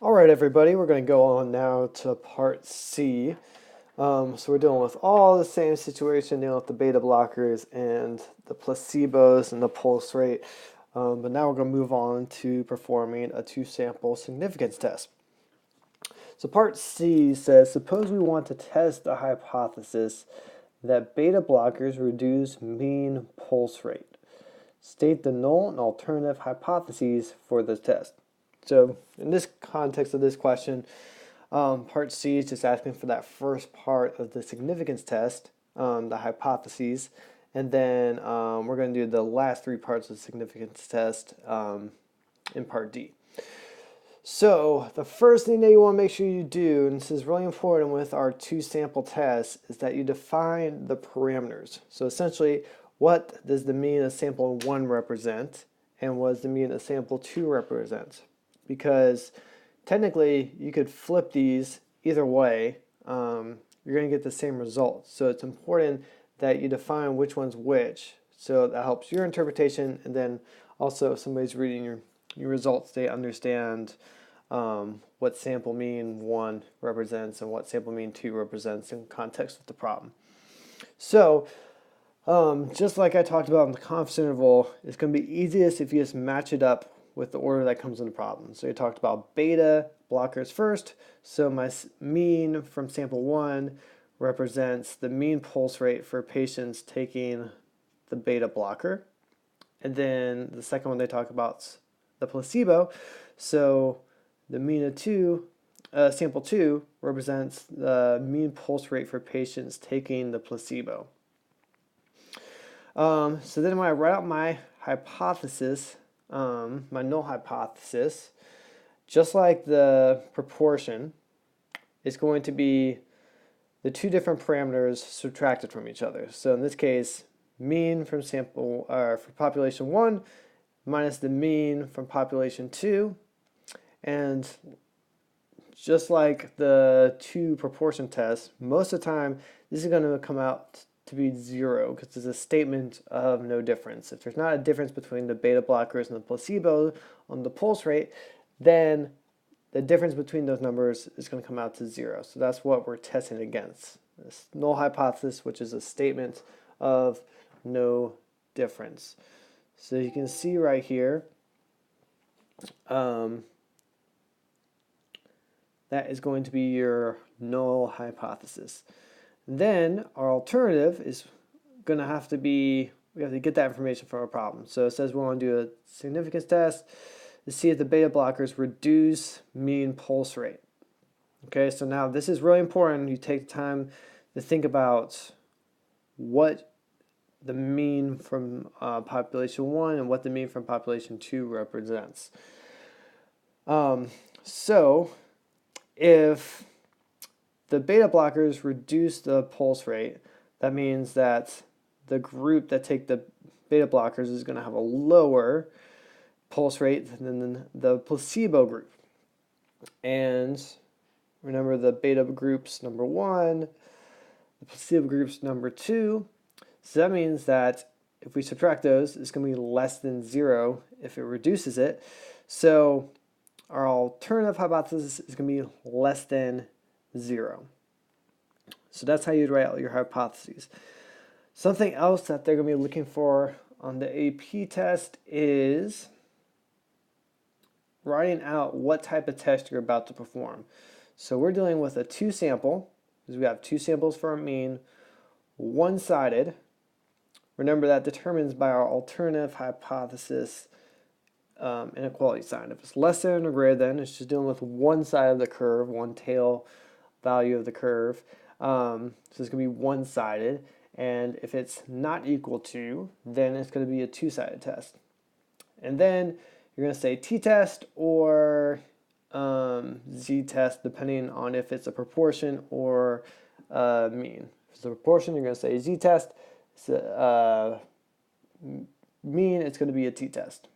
All right, everybody, we're going to go on now to part C. So we're dealing with all the same situation, dealing with the beta blockers and the placebos and the pulse rate. But now we're going to move on to performing a two-sample significance test. So part C says, suppose we want to test the hypothesis that beta blockers reduce mean pulse rate. State the null and alternative hypotheses for this test. So in this context of this question, part C is just asking for that first part of the significance test, the hypotheses, and then we're going to do the last three parts of the significance test in part D. So the first thing that you want to make sure you do, and this is really important with our two-sample test, is that you define the parameters. So essentially, what does the mean of sample 1 represent, and what does the mean of sample 2 represent? Because technically, you could flip these either way. You're going to get the same result. So it's important that you define which one's which. So that helps your interpretation, and then also if somebody's reading your results, they understand what sample mean 1 represents and what sample mean 2 represents in context with the problem. So just like I talked about in the confidence interval, it's going to be easiest if you just match it up with the order that comes in the problem. So you talked about beta blockers first. So my mean from sample 1 represents the mean pulse rate for patients taking the beta blocker. And then the second one they talk about the placebo. So the mean of sample 2 represents the mean pulse rate for patients taking the placebo. So then when I write out my hypothesis, my null hypothesis, just like the proportion, it's going to be the two different parameters subtracted from each other. So in this case, mean from sample for population 1 minus the mean from population 2, and just like the two proportion tests, most of the time this is going to come out to be 0 because it's a statement of no difference. If there's not a difference between the beta blockers and the placebo on the pulse rate, then the difference between those numbers is going to come out to 0. So that's what we're testing against. This null hypothesis, which is a statement of no difference. So you can see right here, that is going to be your null hypothesis. Then our alternative is going to have to be, we have to get that information from our problem. So it says we want to do a significance test to see if the beta blockers reduce mean pulse rate. Okay, so now this is really important. You take the time to think about what the mean from population 1 and what the mean from population 2 represents. So if the beta blockers reduce the pulse rate, that means that the group that take the beta blockers is going to have a lower pulse rate than the placebo group. And remember, the beta group's number 1, the placebo group's number 2. So that means that if we subtract those, it's going to be less than 0 if it reduces it. So our alternative hypothesis is going to be less than 0. So that's how you'd write out your hypotheses. Something else that they're going to be looking for on the AP test is writing out what type of test you're about to perform. So we're dealing with a two-sample, because we have two samples for our mean, one-sided. Remember, that determines by our alternative hypothesis inequality sign. If it's less than or greater than, it's just dealing with one side of the curve, one tail value of the curve. So it's going to be one-sided. And if it's not equal to, then it's going to be a two-sided test. And then you're going to say t-test or z-test, depending on if it's a proportion or mean. If it's a proportion, you're going to say z-test. If it's a mean, it's going to be a t-test.